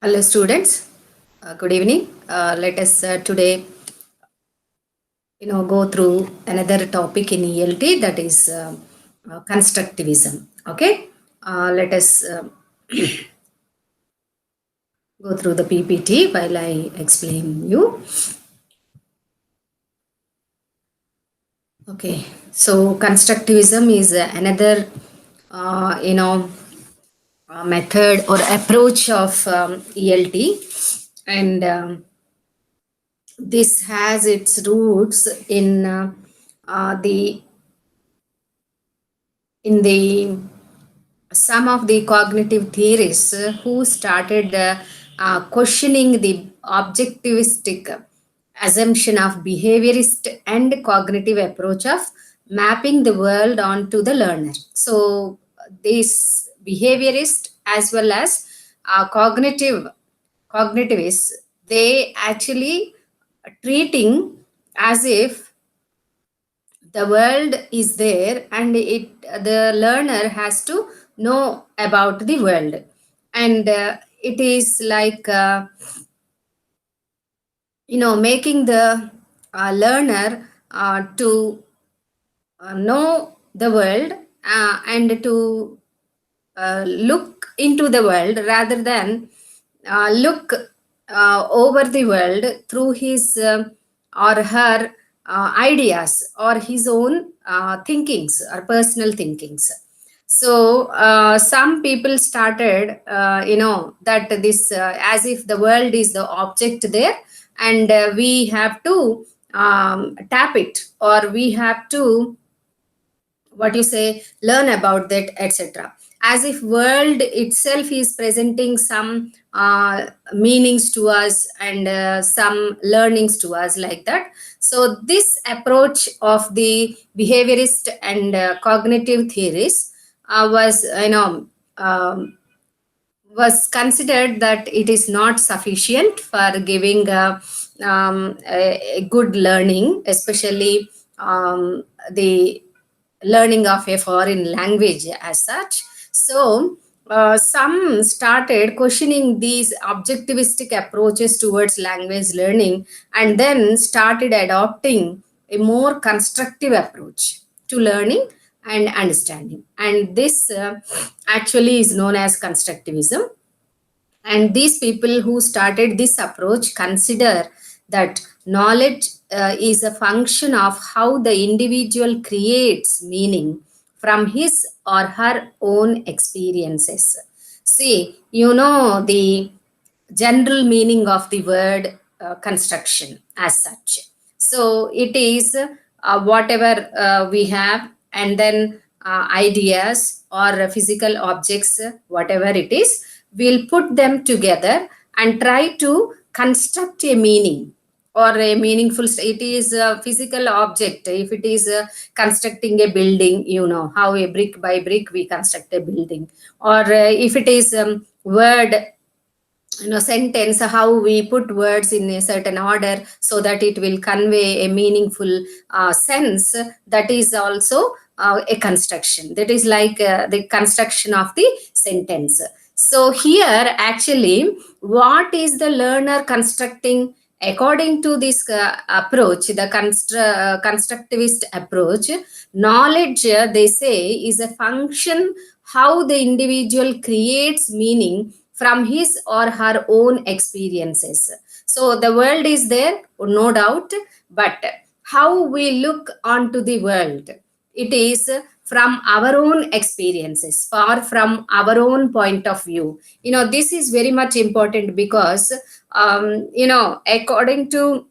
Hello students, good evening. Let us today go through another topic in ELT, that is constructivism. Okay, let us go through the PPT while I explain you. Okay, so constructivism is another method or approach of ELT, and this has its roots the in the some of the cognitive theorists who started questioning the objectivistic assumption of behaviorist and cognitive approach of mapping the world onto the learner. So this behaviorist as well as cognitivists, they actually treating as if the world is there and the learner has to know about the world, and it is like making the learner to know the world and to look into the world rather than look over the world through his or her ideas or his own thinkings or personal thinkings. So some people started that this as if the world is the object there, and we have to tap it, or we have to, what you say, learn about that, etc., as if world itself is presenting some meanings to us and some learnings to us, like that. So this approach of the behaviorist and cognitive theories was was considered that it is not sufficient for giving a good learning, especially the learning of a foreign language as such. So some started questioning these objectivistic approaches towards language learning, and then started adopting a more constructive approach to learning and understanding. And this actually is known as constructivism. And these people who started this approach consider that knowledge is a function of how the individual creates meaning from his or her own experiences. See, the general meaning of the word construction as such. So it is whatever we have, and then ideas or physical objects, whatever it is, we'll put them together and try to construct a meaning or a meaningful. It is a physical object. If it is constructing a building, how a brick by brick we construct a building, or if it is word, sentence, how we put words in a certain order so that it will convey a meaningful sense, that is also a construction. That is like the construction of the sentence. So here actually, what is the learner constructing? According to this approach, the constructivist approach, knowledge, they say, is a function how the individual creates meaning from his or her own experiences. So the world is there, no doubt, but how we look onto the world, it is from our own experiences, far from our own point of view. This is very much important because, according to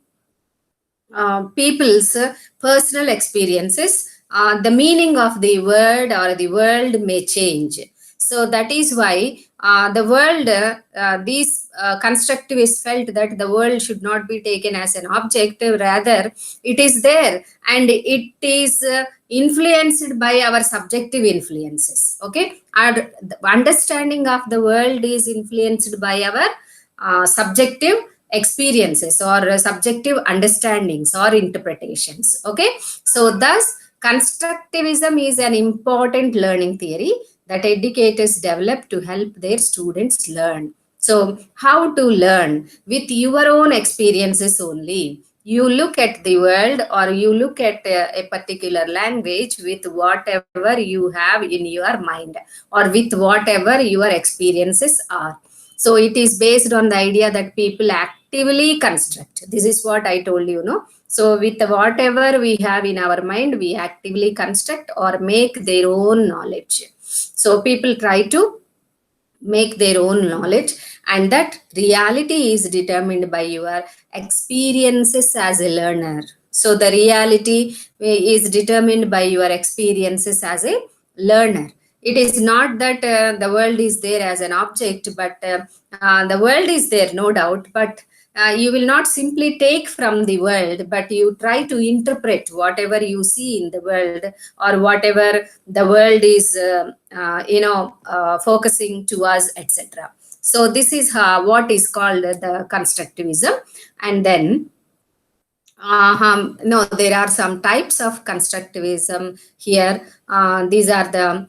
people's personal experiences, the meaning of the word or the world may change. So that is why the world, these constructivists felt that the world should not be taken as an object, rather it is there and it is influenced by our subjective influences. Okay, our understanding of the world is influenced by our subjective experiences or subjective understandings or interpretations. Okay, so thus constructivism is an important learning theory that educators develop to help their students learn. So, how to learn? With your own experiences only. You look at the world, or you look at a particular language with whatever you have in your mind, or with whatever your experiences are. So, it is based on the idea that people actively construct. This is what I told you, no? So, with whatever we have in our mind, we actively construct or make their own knowledge. So, people try to make their own knowledge, and that reality is determined by your experiences as a learner. So the reality is determined by your experiences as a learner. It is not that the world is there as an object, but the world is there, no doubt, but you will not simply take from the world, but you try to interpret whatever you see in the world, or whatever the world is focusing to us, etc. So this is what is called the constructivism. And then no, there are some types of constructivism here. These are the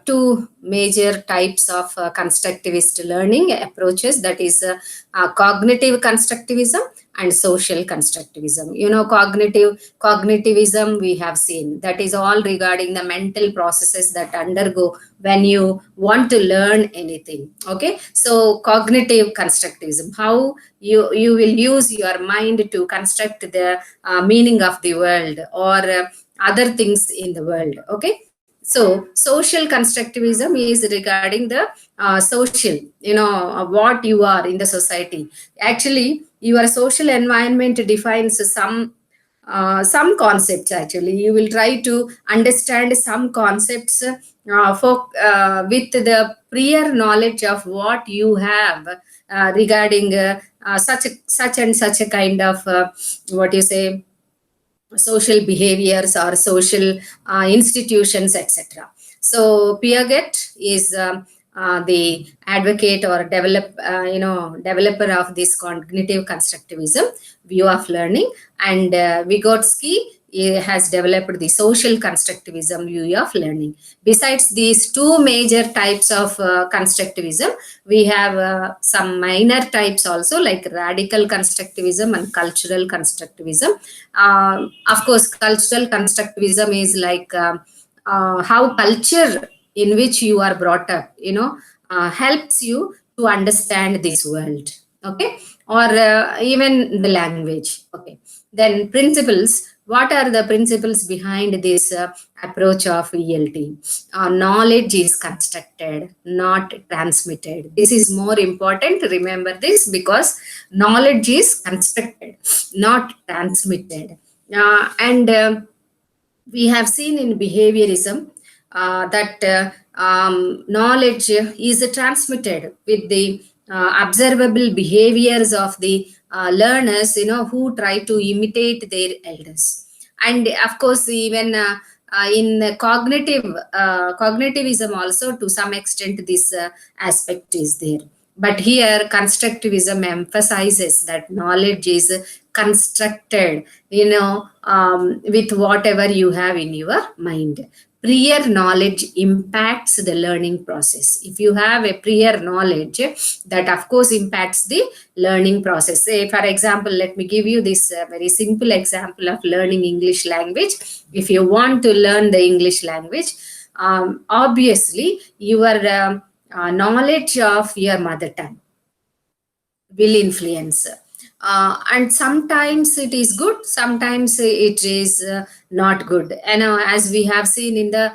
two major types of constructivist learning approaches, that is cognitive constructivism and social constructivism. Cognitivism we have seen, that is all regarding the mental processes that undergo when you want to learn anything. Okay, so cognitive constructivism, how you will use your mind to construct the meaning of the world, or other things in the world. Okay, so social constructivism is regarding the social, what you are in the society. Actually, your social environment defines some concepts. Actually, you will try to understand some concepts with the prior knowledge of what you have regarding such and such a kind of what you say, social behaviors or social institutions, etc. So Piaget is the advocate or developer of this cognitive constructivism view of learning, and Vygotsky has developed the social constructivism view of learning. Besides these two major types of constructivism, we have some minor types also, like radical constructivism and cultural constructivism. Of course, cultural constructivism is like how culture in which you are brought up, helps you to understand this world. Okay, or even the language. Okay, then principles. What are the principles behind this approach of ELT? Knowledge is constructed, not transmitted. This is more important. Remember this, because knowledge is constructed, not transmitted. And we have seen in behaviorism that knowledge is transmitted with the observable behaviors of the learners, who try to imitate their elders. And of course, even in cognitivism also, to some extent, this aspect is there. But here, constructivism emphasizes that knowledge is constructed, with whatever you have in your mind. Prior knowledge impacts the learning process. If you have a prior knowledge, that of course impacts the learning process. Say, for example, let me give you this very simple example of learning English language. If you want to learn the English language, obviously your knowledge of your mother tongue will influence. And sometimes it is good, sometimes it is not good. And as we have seen in the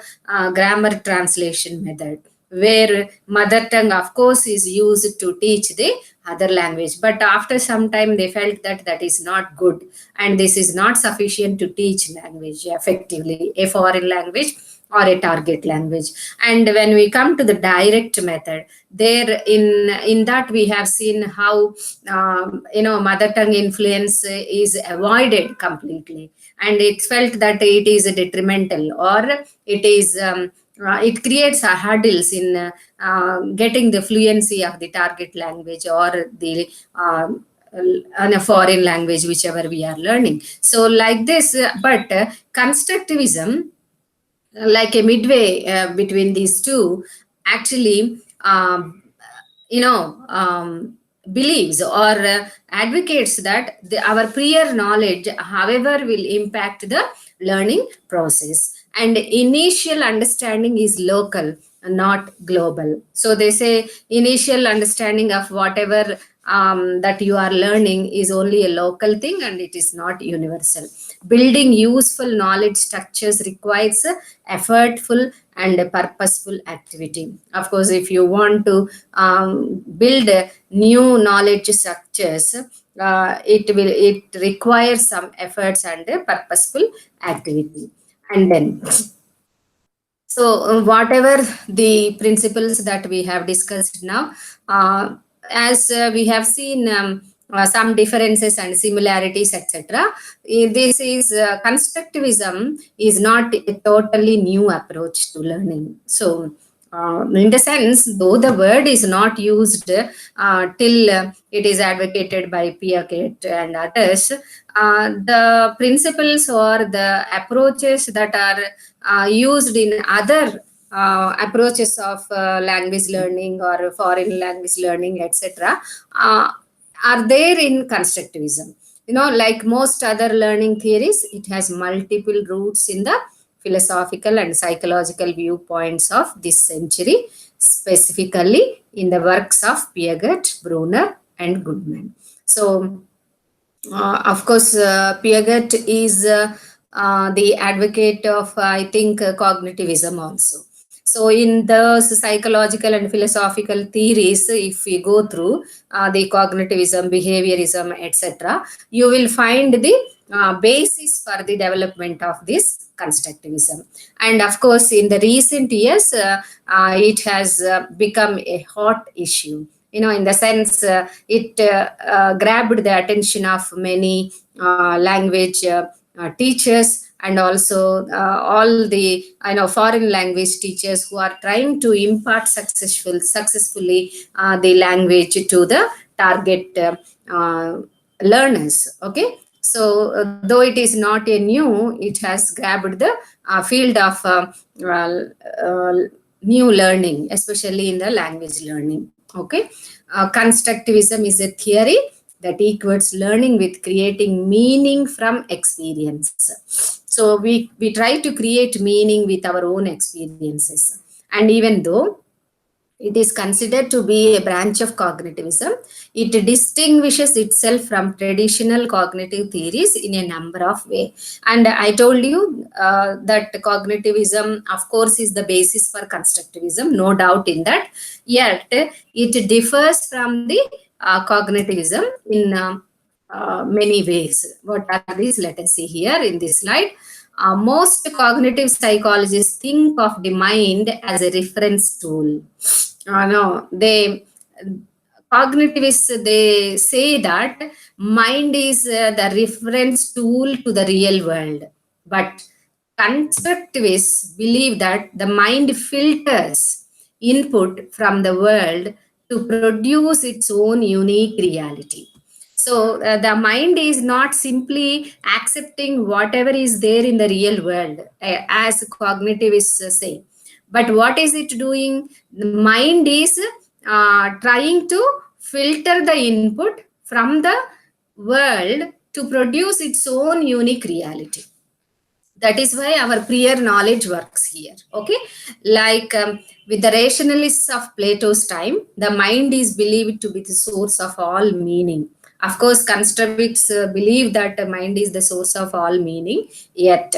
grammar translation method, where mother tongue, of course, is used to teach the other language, but after some time they felt that that is not good, and this is not sufficient to teach language effectively, a foreign language or a target language. And when we come to the direct method, there in that we have seen how mother tongue influence is avoided completely, and it felt that it is detrimental, or it is it creates hurdles in getting the fluency of the target language, or the on a foreign language, whichever we are learning. So like this, but constructivism, like a midway between these two, actually believes or advocates that our prior knowledge, however, will impact the learning process, and initial understanding is local, not global. So they say initial understanding of whatever that you are learning is only a local thing and it is not universal. Building useful knowledge structures requires effortful and purposeful activity. Of course, if you want to build new knowledge structures, it requires some efforts and purposeful activity. And then, so whatever the principles that we have discussed now, as we have seen some differences and similarities, etc. This is constructivism is not a totally new approach to learning. So in the sense, though the word is not used till it is advocated by Piaget and others, the principles or the approaches that are used in other approaches of language learning or foreign language learning, etc., are there in constructivism. Like most other learning theories, it has multiple roots in the philosophical and psychological viewpoints of this century, specifically in the works of Piaget, Brunner, and Goodman. So, of course, Piaget is the advocate of, I think, cognitivism also. So, in those psychological and philosophical theories, if we go through the cognitivism, behaviorism, etc., you will find the basis for the development of this constructivism. And of course, in the recent years, it has become a hot issue. In the sense, it grabbed the attention of many language teachers, and also all the foreign language teachers who are trying to impart successfully the language to the target learners. Okay, so though it is not a new, it has grabbed the field of new learning, especially in the language learning. Okay, constructivism is a theory that equates learning with creating meaning from experience. So we try to create meaning with our own experiences. And even though it is considered to be a branch of cognitivism, it distinguishes itself from traditional cognitive theories in a number of ways. And I told you that cognitivism, of course, is the basis for constructivism, no doubt in that. Yet, it differs from the cognitivism in many ways. What are these? Let us see here in this slide. Most cognitive psychologists think of the mind as a reference tool. No, cognitivists, they say that mind is the reference tool to the real world, but constructivists believe that the mind filters input from the world to produce its own unique reality. So the mind is not simply accepting whatever is there in the real world, as cognitivists say. But what is it doing? The mind is trying to filter the input from the world to produce its own unique reality. That is why our prior knowledge works here. Okay, like with the rationalists of Plato's time, the mind is believed to be the source of all meaning. Of course, constructivists believe that the mind is the source of all meaning. Yet,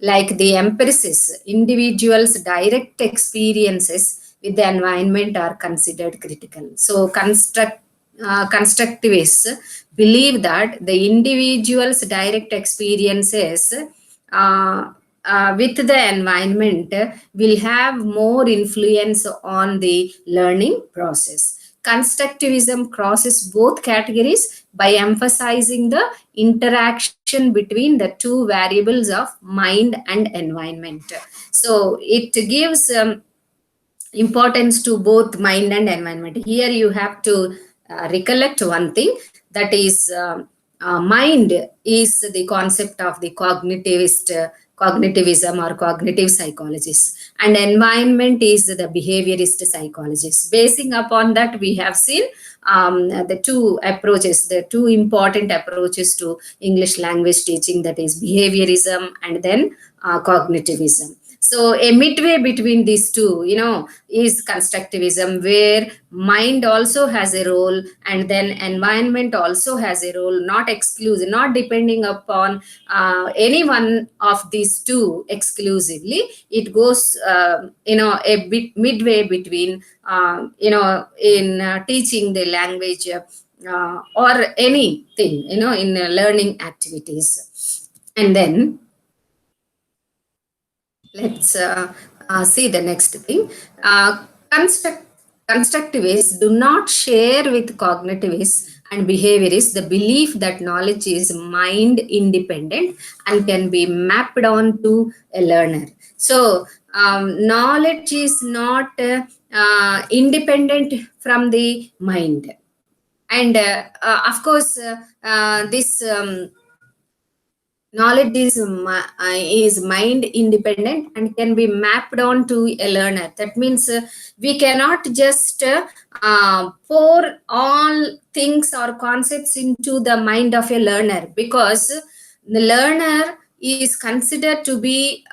like the empiricists, individuals' direct experiences with the environment are considered critical. So, constructivists believe that the individual's direct experiences with the environment will have more influence on the learning process. Constructivism crosses both categories by emphasizing the interaction between the two variables of mind and environment. So it gives importance to both mind and environment. Here you have to recollect one thing, that is mind is the concept of the cognitivism or cognitive psychologists, and environment is the behaviorist psychologists. Basing upon that, we have seen the two approaches, the two important approaches to English language teaching, that is behaviorism and then cognitivism. So a midway between these two, is constructivism, where mind also has a role and then environment also has a role, not exclusive, not depending upon any one of these two exclusively. It goes, a bit midway between, in teaching the language or anything, in learning activities. And then let's see the next thing. Construct, constructivists do not share with cognitivists and behaviorists the belief that knowledge is mind independent and can be mapped onto a learner. So, knowledge is not independent from the mind. And of course, this knowledge is mind independent and can be mapped on to a learner. That means we cannot just pour all things or concepts into the mind of a learner, because the learner is considered to be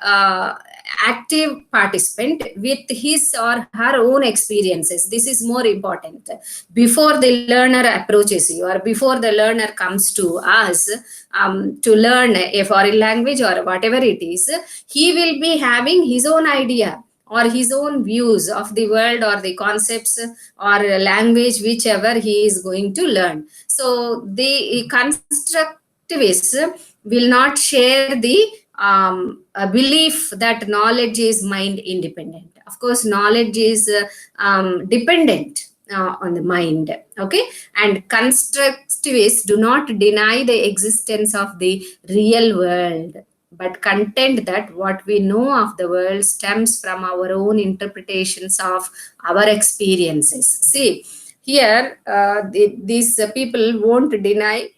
active participant with his or her own experiences. This is more important. Before the learner approaches you, or before the learner comes to us to learn a foreign language or whatever it is, he will be having his own idea or his own views of the world or the concepts or language, whichever he is going to learn. So the constructivists will not share the belief that knowledge is mind independent. Of course, knowledge is dependent on the mind. Okay, and constructivists do not deny the existence of the real world, but contend that what we know of the world stems from our own interpretations of our experiences. See, here these people won't deny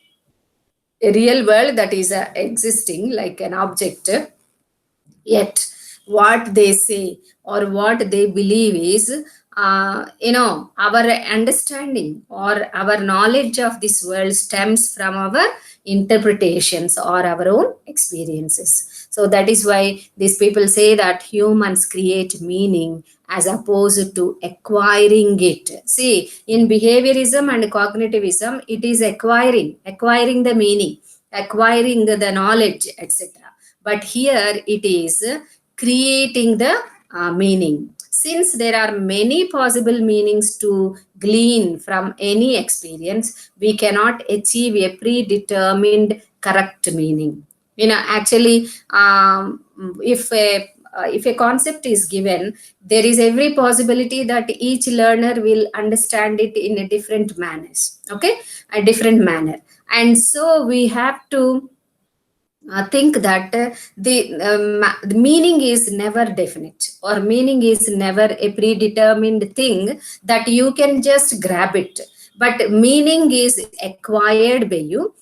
a real world that is existing like an object, yet what they say or what they believe is our understanding or our knowledge of this world stems from our interpretations or our own experiences. So that is why these people say that humans create meaning as opposed to acquiring it. See, in behaviorism and cognitivism, it is acquiring the meaning, acquiring the knowledge, etc. But here it is creating the meaning. Since there are many possible meanings to glean from any experience, we cannot achieve a predetermined correct meaning. Actually, if a concept is given, there is every possibility that each learner will understand it in a different manners. Okay, a different manner, and so we have to think that the meaning is never definite, or meaning is never a predetermined thing that you can just grab it, but meaning is acquired by you.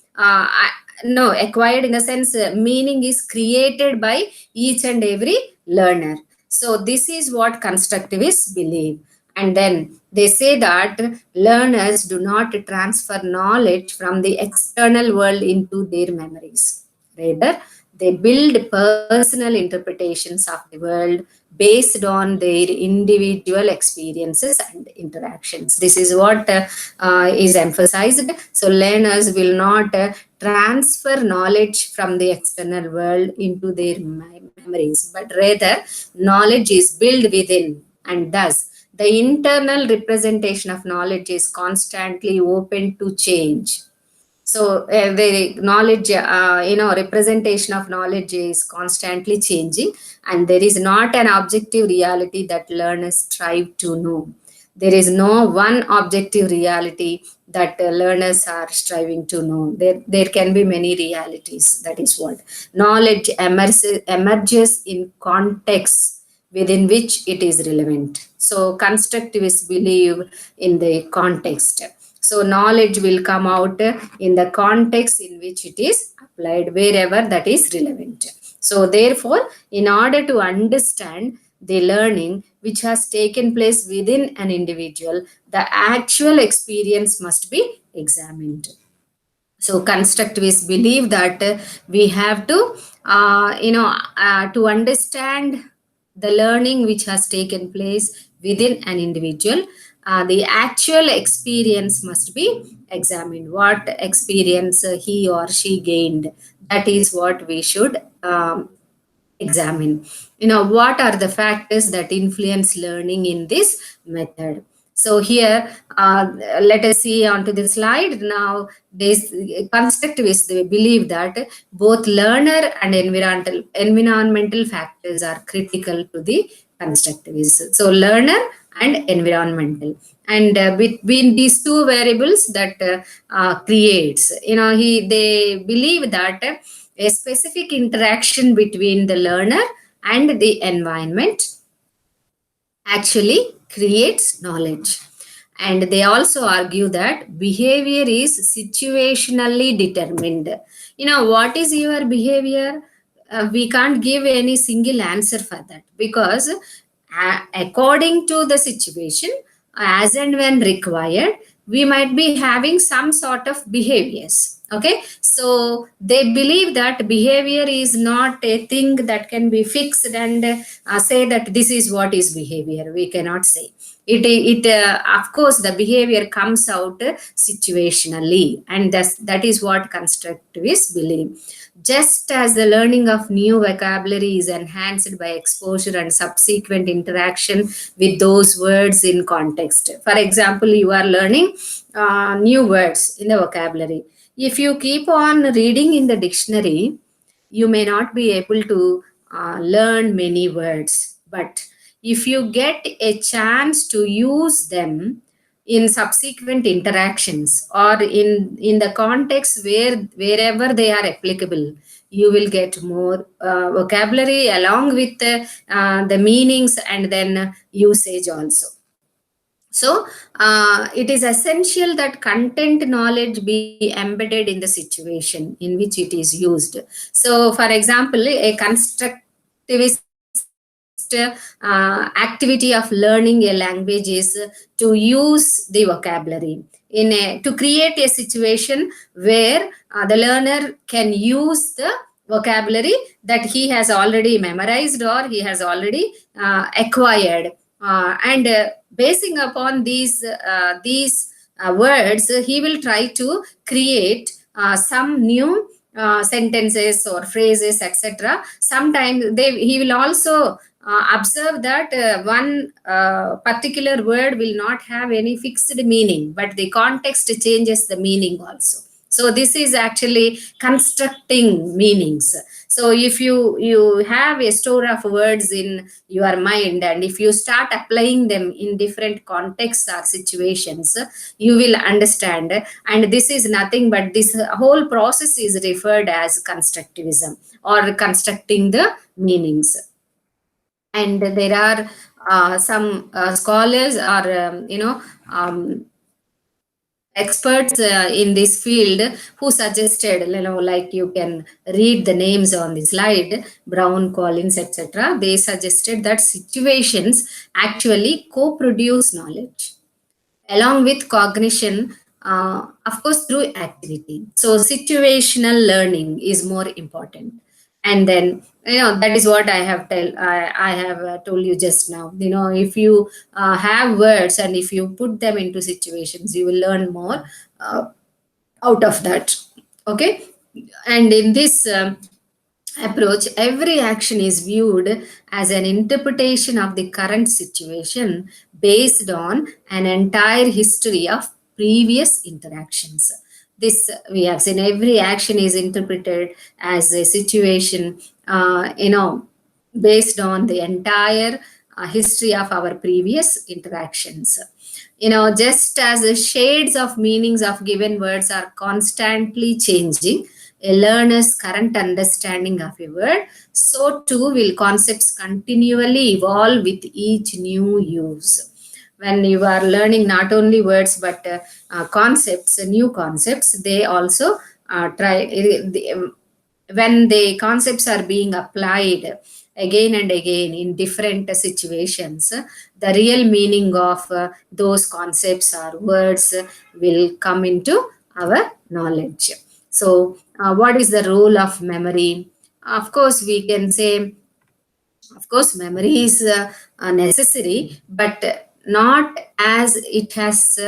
No, acquired in the sense meaning is created by each and every learner. So this is what constructivists believe. And then they say that learners do not transfer knowledge from the external world into their memories. Rather, they build personal interpretations of the world based on their individual experiences and interactions. This is what is emphasized. So, learners will not transfer knowledge from the external world into their memories, but rather, knowledge is built within, and thus, the internal representation of knowledge is constantly open to change. So the knowledge, representation of knowledge is constantly changing, and there is not an objective reality that learners strive to know. There is no one objective reality that learners are striving to know. There can be many realities. That is what knowledge emerges in context within which it is relevant. So constructivists believe in the context. So knowledge will come out in the context in which it is applied, wherever that is relevant. So therefore, in order to understand the learning which has taken place within an individual, the actual experience must be examined. So constructivists believe that we have to understand the learning which has taken place within an individual, the actual experience must be examined. What experience he or she gained, that is what we should examine. What are the factors that influence learning in this method? So here, let us see onto the slide. Now, this constructivists, they believe that both learner and environmental factors are critical to the constructivists. So learner and environmental, and between these two variables that creates, they believe that a specific interaction between the learner and the environment actually creates knowledge. And they also argue that behavior is situationally determined. What is your behavior? We can't give any single answer for that, because according to the situation, as and when required, we might be having some sort of behaviors. Okay, so they believe that behavior is not a thing that can be fixed and say that this is what is behavior. We cannot say it. Of course, the behavior comes out situationally, and that is what constructivists believe. Just as the learning of new vocabulary is enhanced by exposure and subsequent interaction with those words in context. For example, you are learning new words in the vocabulary. If you keep on reading in the dictionary, you may not be able to learn many words. But if you get a chance to use them in subsequent interactions, or in the context wherever they are applicable, you will get more vocabulary along with the meanings and then usage also. So it is essential that content knowledge be embedded in the situation in which it is used. So for example, a constructivist activity of learning a language is to use the vocabulary to create a situation where the learner can use the vocabulary that he has already memorized or he has already acquired, and basing upon these words, he will try to create some new sentences or phrases, etc. Sometimes he will also observe that one particular word will not have any fixed meaning, but the context changes the meaning also. So this is actually constructing meanings. So if you have a store of words in your mind, and if you start applying them in different contexts or situations, you will understand. And this is nothing but this whole process is referred as constructivism, or constructing the meanings. And there are some scholars or experts in this field who suggested, like you can read the names on the slide, Brown, Collins, etc. They suggested that situations actually co-produce knowledge along with cognition, of course, through activity. So situational learning is more important. And then, that is what I have told you just now. If you have words and if you put them into situations, you will learn more out of that. Okay. And in this approach, every action is viewed as an interpretation of the current situation based on an entire history of previous interactions. This we have seen, every action is interpreted as a situation, based on the entire history of our previous interactions. Just as the shades of meanings of given words are constantly changing, a learner's current understanding of a word, so too will concepts continually evolve with each new use. when you are learning not only words but concepts, new concepts, they also try when the concepts are being applied again and again in different situations, the real meaning of those concepts or words will come into our knowledge. So, what is the role of memory? Of course, we can say, of course, memory is necessary, but not as it has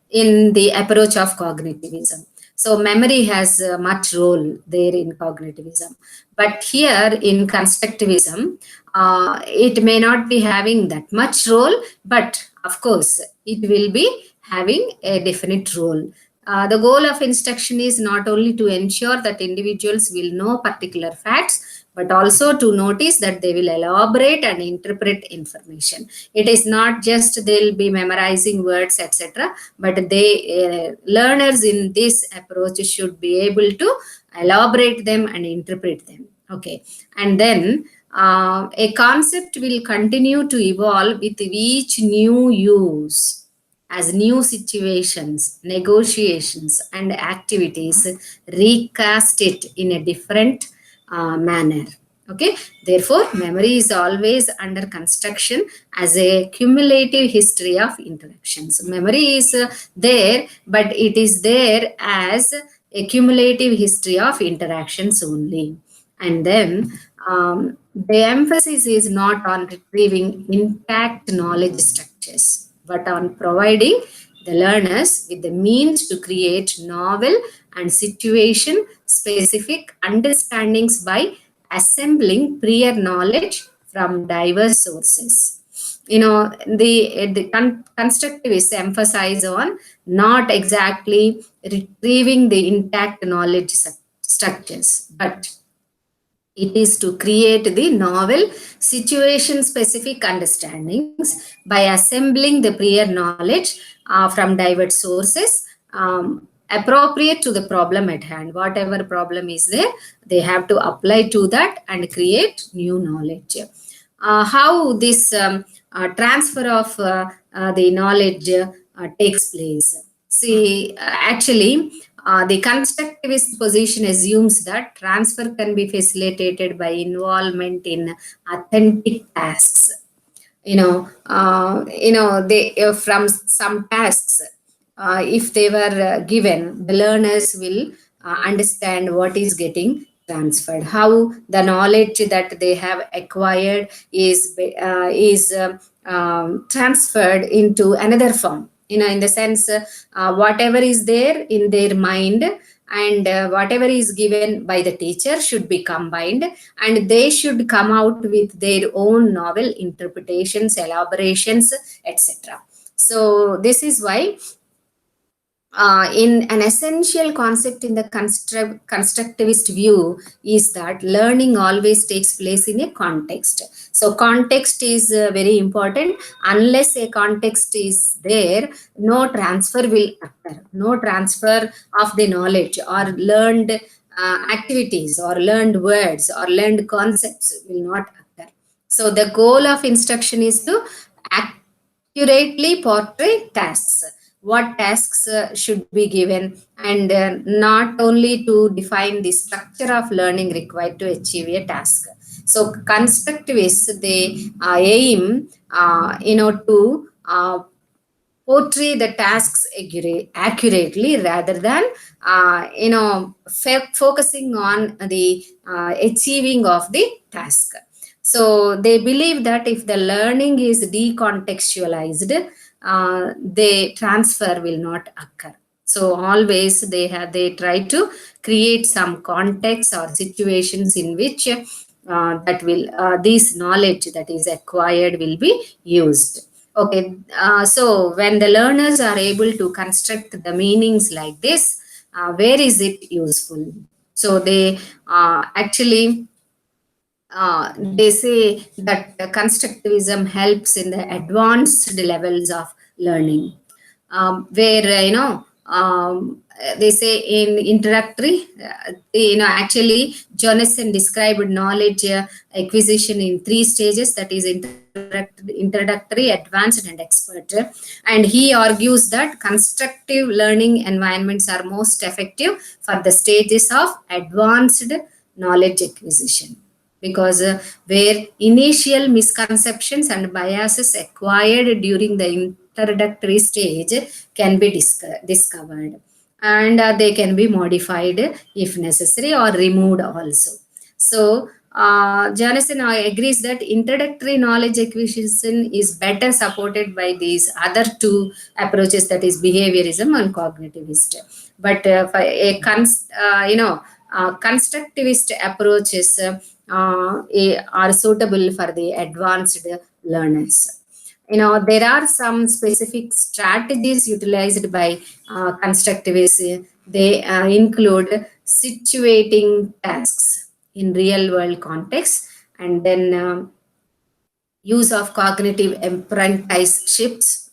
in the approach of cognitivism. So, memory has much role there in cognitivism. But here in constructivism, it may not be having that much role, but of course, it will be having a definite role. The goal of instruction is not only to ensure that individuals will know particular facts, but also to notice that they will elaborate and interpret information. It is not just they'll be memorizing words, etc., but they learners in this approach should be able to elaborate them and interpret them. Okay, and then a concept will continue to evolve with each new use as new situations, negotiations, and activities recast it in a different manner. Okay, therefore, memory is always under construction as a cumulative history of interactions. Memory is there, but it is there as a cumulative history of interactions only. And then the emphasis is not on retrieving intact knowledge structures, but on providing the learners with the means to create novel and situation specific understandings by assembling prior knowledge from diverse sources. The constructivists emphasize on not exactly retrieving the intact knowledge structures, but it is to create the novel situation specific understandings by assembling the prior knowledge from diverse sources appropriate to the problem at hand. Whatever problem is there, they have to apply to that and create new knowledge. How this transfer of the knowledge takes place. See, actually, the constructivist position assumes that transfer can be facilitated by involvement in authentic tasks. They from some tasks, if they were given, the learners will understand what is getting transferred, how the knowledge that they have acquired is transferred into another form. In the sense, whatever is there in their mind and whatever is given by the teacher should be combined, and they should come out with their own novel interpretations, elaborations, etc. So this is why in an essential concept in the constructivist view is that learning always takes place in a context. So context is very important. Unless a context is there, no transfer will occur. No transfer of the knowledge or learned activities or learned words or learned concepts will not occur. So the goal of instruction is to accurately portray tasks, what tasks should be given, and not only to define the structure of learning required to achieve a task. So constructivists, they aim to portray the tasks accurately rather than focusing on the achieving of the task. So they believe that if the learning is decontextualized, the transfer will not occur. So always they try to create some context or situations in which that will this knowledge that is acquired will be used. Okay, so when the learners are able to construct the meanings like this, where is it useful? So they actually they say that constructivism helps in the advanced levels of learning, where they say in introductory, actually Jonathan described knowledge acquisition in three stages, that is introduction, introductory, advanced, and expert. And he argues that constructive learning environments are most effective for the stages of advanced knowledge acquisition, because where initial misconceptions and biases acquired during the introductory stage can be discovered, and they can be modified if necessary or removed also. So Jonathan agrees that introductory knowledge acquisition is better supported by these other two approaches, that is behaviorism and cognitivist. But for constructivist approaches are suitable for the advanced learners. There are some specific strategies utilized by constructivists. They include situating tasks in real world context, and then use of cognitive apprenticeships,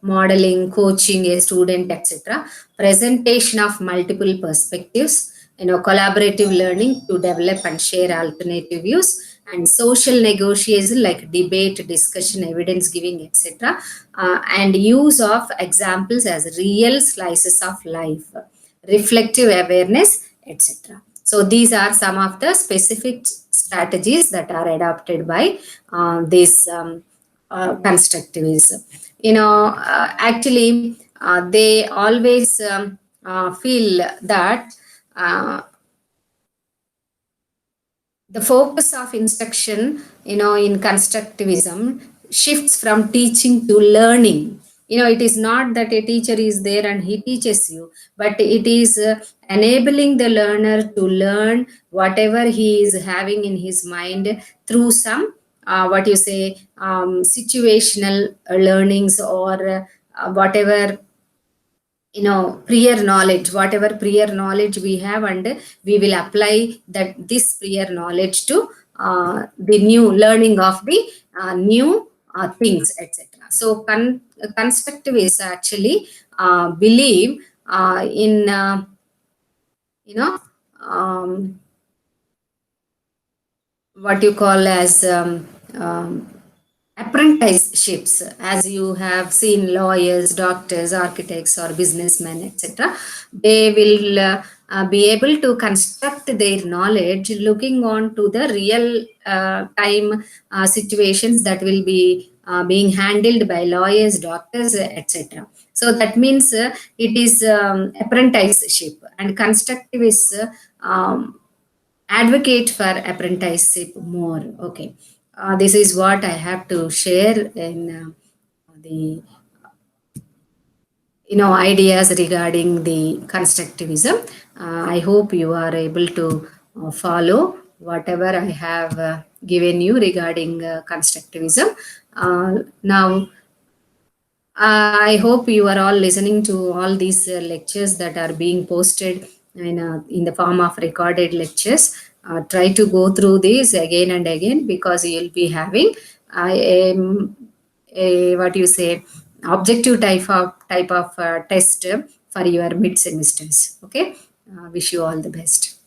modeling, coaching a student, etc. Presentation of multiple perspectives, collaborative learning to develop and share alternative views, and social negotiation like debate, discussion, evidence giving, etc. And use of examples as real slices of life, reflective awareness, etc. So these are some of the specific strategies that are adopted by this constructivism. Actually, they always feel that the focus of instruction, in constructivism, shifts from teaching to learning. It is not that a teacher is there and he teaches you, but it is enabling the learner to learn whatever he is having in his mind through some situational learnings, or whatever prior knowledge, whatever prior knowledge we have, and we will apply this prior knowledge to the new learning of the new things, etc. So constructivists actually believe in you know um, what you call as apprenticeships. As you have seen, lawyers, doctors, architects, or businessmen, etc., they will be able to construct their knowledge looking on to the real time situations that will be being handled by lawyers, doctors, etc. So that means it is apprenticeship, and constructivists advocate for apprenticeship more. Okay, this is what I have to share in the ideas regarding the constructivism. I hope you are able to follow whatever I have given you regarding constructivism. Now, I hope you are all listening to all these lectures that are being posted in the form of recorded lectures. Try to go through these again and again, because you'll be having a what you say objective type of test for your mid semesters. Okay, wish you all the best.